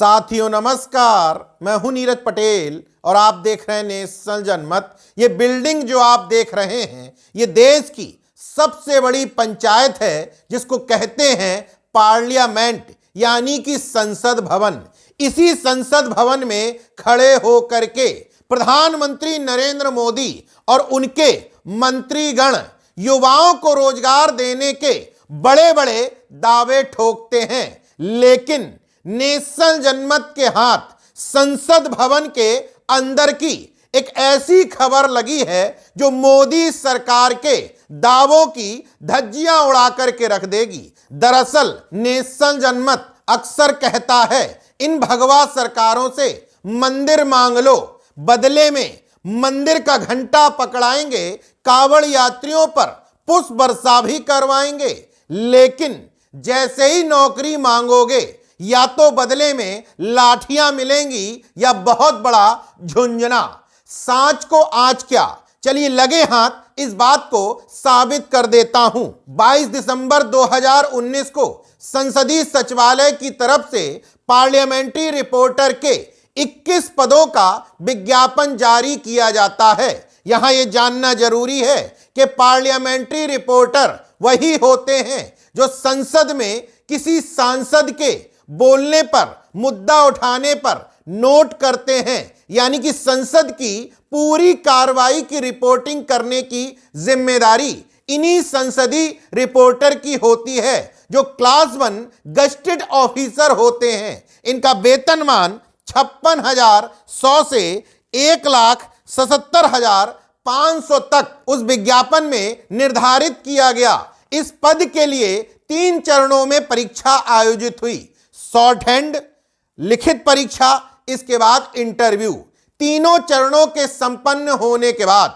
साथियों नमस्कार, मैं हूं नीरज पटेल और आप देख रहे हैं नेशनल जनमत। ये बिल्डिंग जो आप देख रहे हैं ये देश की सबसे बड़ी पंचायत है जिसको कहते हैं पार्लियामेंट यानी कि संसद भवन। इसी संसद भवन में खड़े होकर के प्रधानमंत्री नरेंद्र मोदी और उनके मंत्रीगण युवाओं को रोजगार देने के बड़े बड़े दावे ठोकते हैं, लेकिन नेशनल जनमत के हाथ संसद भवन के अंदर की एक ऐसी खबर लगी है जो मोदी सरकार के दावों की धज्जियां उड़ा करके रख देगी। दरअसल नेशनल जनमत अक्सर कहता है इन भगवा सरकारों से मंदिर मांग लो, बदले में मंदिर का घंटा पकड़ाएंगे, कावड़ यात्रियों पर पुष्प वर्षा भी करवाएंगे। लेकिन जैसे ही नौकरी मांगोगे या तो बदले में लाठियां मिलेंगी या बहुत बड़ा झुंझुना। सांच को आज क्या, चलिए लगे हाथ इस बात को साबित कर देता हूं। 22 दिसंबर 2019 को संसदीय सचिवालय की तरफ से पार्लियामेंट्री रिपोर्टर के 21 पदों का विज्ञापन जारी किया जाता है। यहां यह जानना जरूरी है कि पार्लियामेंट्री रिपोर्टर वही होते हैं जो संसद में किसी सांसद के बोलने पर, मुद्दा उठाने पर नोट करते हैं, यानी कि संसद की पूरी कार्रवाई की रिपोर्टिंग करने की जिम्मेदारी इन्हीं संसदीय रिपोर्टर की होती है जो क्लास 1 गजेटेड ऑफिसर होते हैं। इनका वेतनमान 56,100 से 1,77,500 तक उस विज्ञापन में निर्धारित किया गया। इस पद के लिए 3 चरणों में परीक्षा आयोजित हुई, शॉर्ट हैंड, लिखित परीक्षा, इसके बाद इंटरव्यू। तीनों चरणों के संपन्न होने के बाद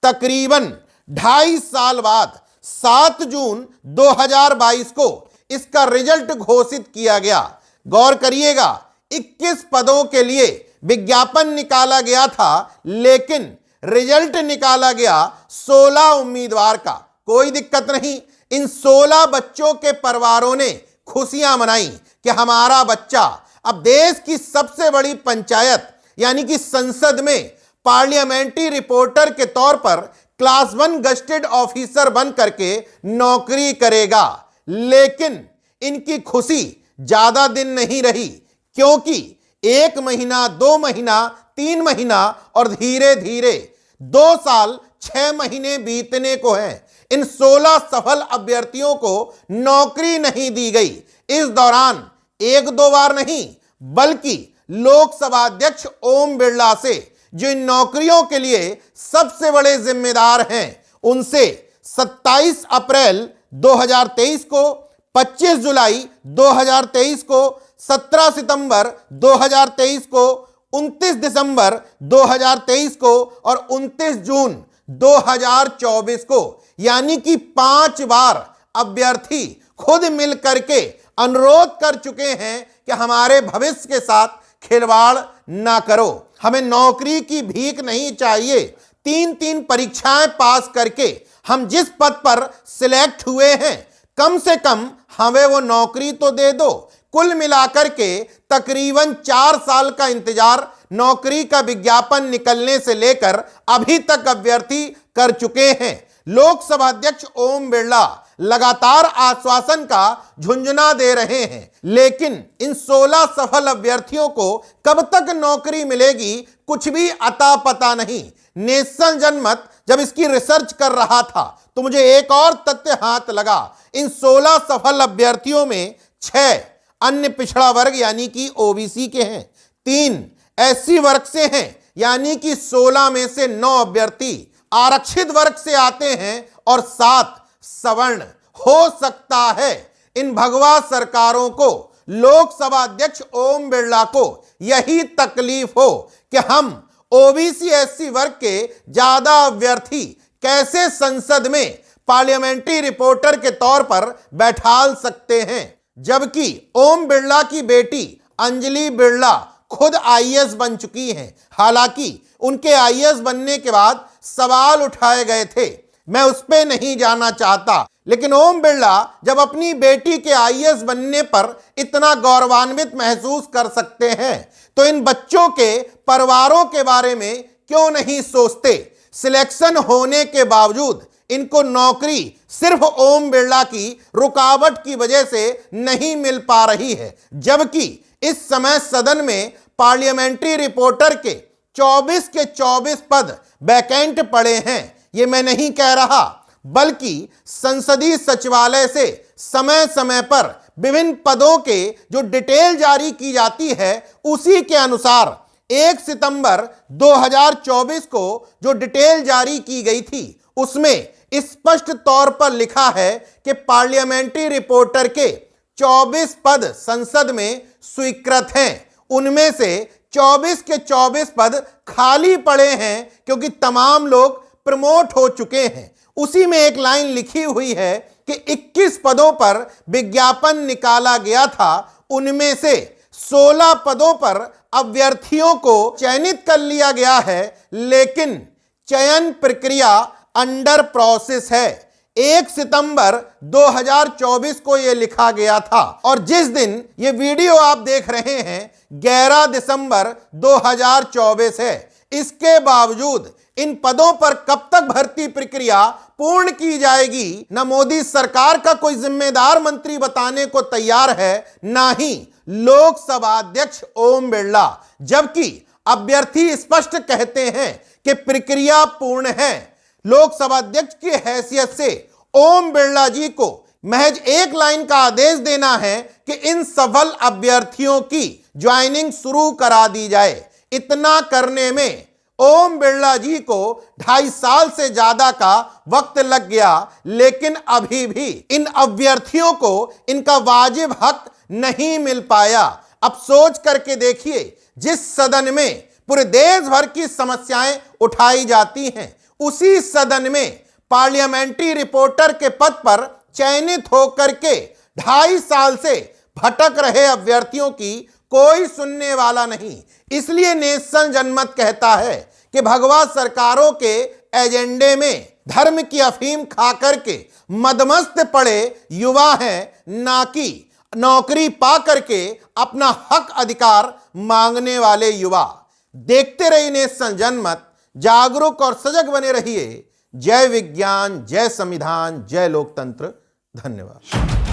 तकरीबन 2.5 साल बाद 7 जून 2022 को इसका रिजल्ट घोषित किया गया। गौर करिएगा, 21 पदों के लिए विज्ञापन निकाला गया था, लेकिन रिजल्ट निकाला गया 16 उम्मीदवार का। कोई दिक्कत नहीं, इन 16 बच्चों के परिवारों ने खुशियां मनाई कि हमारा बच्चा अब देश की सबसे बड़ी पंचायत यानी कि संसद में पार्लियामेंट्री रिपोर्टर के तौर पर क्लास 1 गजेटेड ऑफिसर बन करके नौकरी करेगा। लेकिन इनकी खुशी ज्यादा दिन नहीं रही, क्योंकि 1 महीना, 2 महीना, 3 महीना और धीरे धीरे 2 साल 6 महीने बीतने को हैं। इन 16 सफल अभ्यर्थियों को नौकरी नहीं दी गई। इस दौरान 1-2 बार नहीं, बल्कि लोकसभा अध्यक्ष ओम बिरला से, जो इन नौकरियों के लिए सबसे बड़े जिम्मेदार हैं, उनसे 27 अप्रैल 2023 को, 25 जुलाई 2023 को, 17 सितंबर 2023 को, 29 दिसंबर 2023 को और 29 जून 2024 को, यानी कि 5 बार अभ्यर्थी खुद मिल करके अनुरोध कर चुके हैं कि हमारे भविष्य के साथ खिलवाड़ ना करो, हमें नौकरी की भीख नहीं चाहिए। 3 परीक्षाएं पास करके हम जिस पद पर सिलेक्ट हुए हैं, कम से कम हमें वो नौकरी तो दे दो। कुल मिलाकर के तकरीबन 4 साल का इंतजार नौकरी का विज्ञापन निकलने से लेकर अभी तक अभ्यर्थी कर चुके हैं। लोकसभा अध्यक्ष ओम बिरला लगातार आश्वासन का झुंझुना दे रहे हैं, लेकिन इन 16 सफल अभ्यर्थियों को कब तक नौकरी मिलेगी कुछ भी अता पता नहीं। नेशनल जनमत जब इसकी रिसर्च कर रहा था तो मुझे एक और तथ्य हाथ लगा। इन 16 सफल अभ्यर्थियों में 6 अन्य पिछड़ा वर्ग यानी कि ओबीसी के हैं, 3 एससी वर्ग से हैं, यानी कि 16 में से 9 अभ्यर्थी आरक्षित वर्ग से आते हैं और 7 सवर्ण। हो सकता है इन भगवा सरकारों को, लोकसभा अध्यक्ष ओम बिरला को यही तकलीफ हो कि हम ओबीसी एससी वर्ग के ज्यादा अभ्यर्थी कैसे संसद में पार्लियामेंट्री रिपोर्टर के तौर पर बैठाल सकते हैं, जबकि ओम बिरला की बेटी अंजलि बिरला खुद आईएएस बन चुकी हैं। हालांकि उनके आईएएस बनने के बाद सवाल उठाए गए थे, मैं उस पे नहीं जाना चाहता, लेकिन ओम बिरला जब अपनी बेटी के आईएएस बनने पर इतना गौरवान्वित महसूस कर सकते हैं तो इन बच्चों के परिवारों के बारे में क्यों नहीं सोचते। सिलेक्शन होने के बावजूद इनको नौकरी सिर्फ ओम बिरला की रुकावट की वजह से नहीं मिल पा रही है, जबकि इस समय सदन में पार्लियामेंट्री रिपोर्टर के 24 के 24 पद वैकेंट पड़े हैं। ये मैं नहीं कह रहा, बल्कि संसदीय सचिवालय से समय समय पर विभिन्न पदों के जो डिटेल जारी की जाती है उसी के अनुसार 1 सितंबर 2024 को जो डिटेल जारी की गई थी उसमें स्पष्ट तौर पर लिखा है कि पार्लियामेंट्री रिपोर्टर के 24 पद संसद में स्वीकृत हैं। उनमें से 24 के 24 पद खाली पड़े हैं क्योंकि तमाम लोग प्रमोट हो चुके हैं। उसी में एक लाइन लिखी हुई है कि 21 पदों पर विज्ञापन निकाला गया था, उनमें से 16 पदों पर अभ्यर्थियों को चयनित कर लिया गया है, लेकिन चयन प्रक्रिया अंडर प्रोसेस है। 1 सितंबर 2024 को यह लिखा गया था और जिस दिन ये वीडियो आप देख रहे हैं 11 दिसंबर 2024 है। इसके बावजूद इन पदों पर कब तक भर्ती प्रक्रिया पूर्ण की जाएगी, न मोदी सरकार का कोई जिम्मेदार मंत्री बताने को तैयार है, ना ही लोकसभा अध्यक्ष ओम बिरला, जबकि अभ्यर्थी स्पष्ट कहते हैं कि प्रक्रिया पूर्ण है। लोकसभा अध्यक्ष की हैसियत से ओम बिरला जी को महज एक लाइन का आदेश देना है कि इन सफल अभ्यर्थियों की ज्वाइनिंग शुरू करा दी जाए। इतना करने में ओम बिरला जी को 2.5 साल से ज्यादा का वक्त लग गया, लेकिन अभी भी इन अभ्यर्थियों को इनका वाजिब हक नहीं मिल पाया। अब सोच करके देखिए, जिस सदन में पूरे देश भर की समस्याएं उठाई जाती हैं, उसी सदन में पार्लियामेंट्री रिपोर्टर के पद पर चयनित होकर के 2.5 साल से भटक रहे अभ्यर्थियों की कोई सुनने वाला नहीं। इसलिए नेशन जनमत कहता है कि भगवा सरकारों के एजेंडे में धर्म की अफीम खा करके मदमस्त पड़े युवा हैं, ना कि नौकरी पा करके अपना हक अधिकार मांगने वाले युवा। देखते रहिए नेशन जनमत, जागरूक और सजग बने रहिए। जय विज्ञान, जय संविधान, जय लोकतंत्र। धन्यवाद।